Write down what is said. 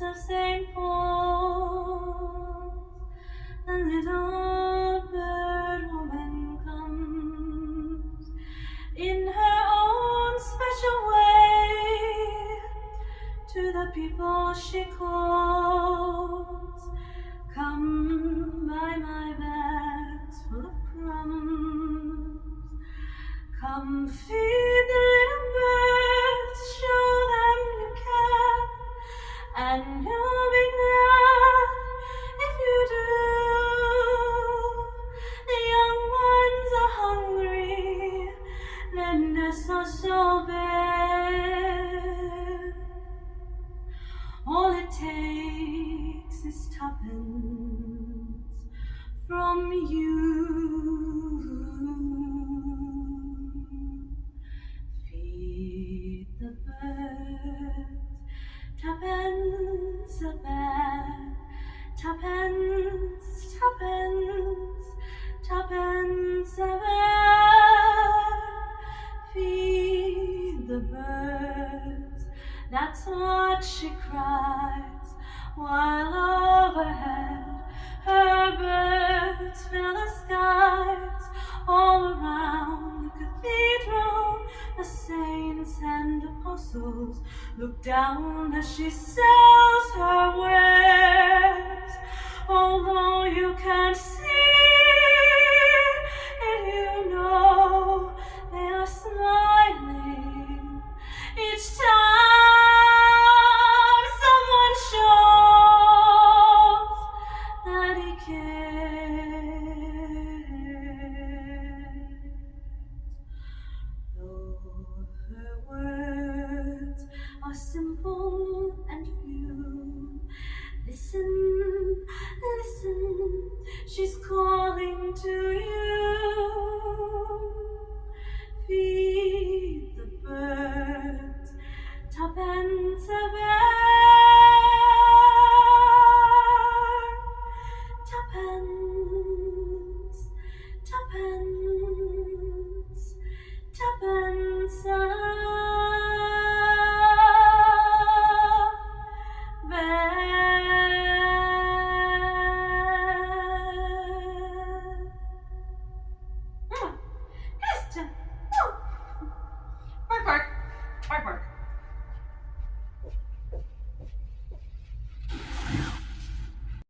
steps of St. Paul's, the little bird woman comes in her own special way to the people she calls. Come buy my bags full of crumbs. Come feed the little birds, show them you care, and you'll be glad if you do. The young ones are hungry, their nests are so bare. All it takes is tuppence from you. Feed the birds, tuppence a bag, tuppence, tuppence, tuppence a bag. Feed the birds, that's what she cries, while overhead her birds fill the skies. All around the cathedral, the saints and apostles look down as she sells her wares. Although you can't see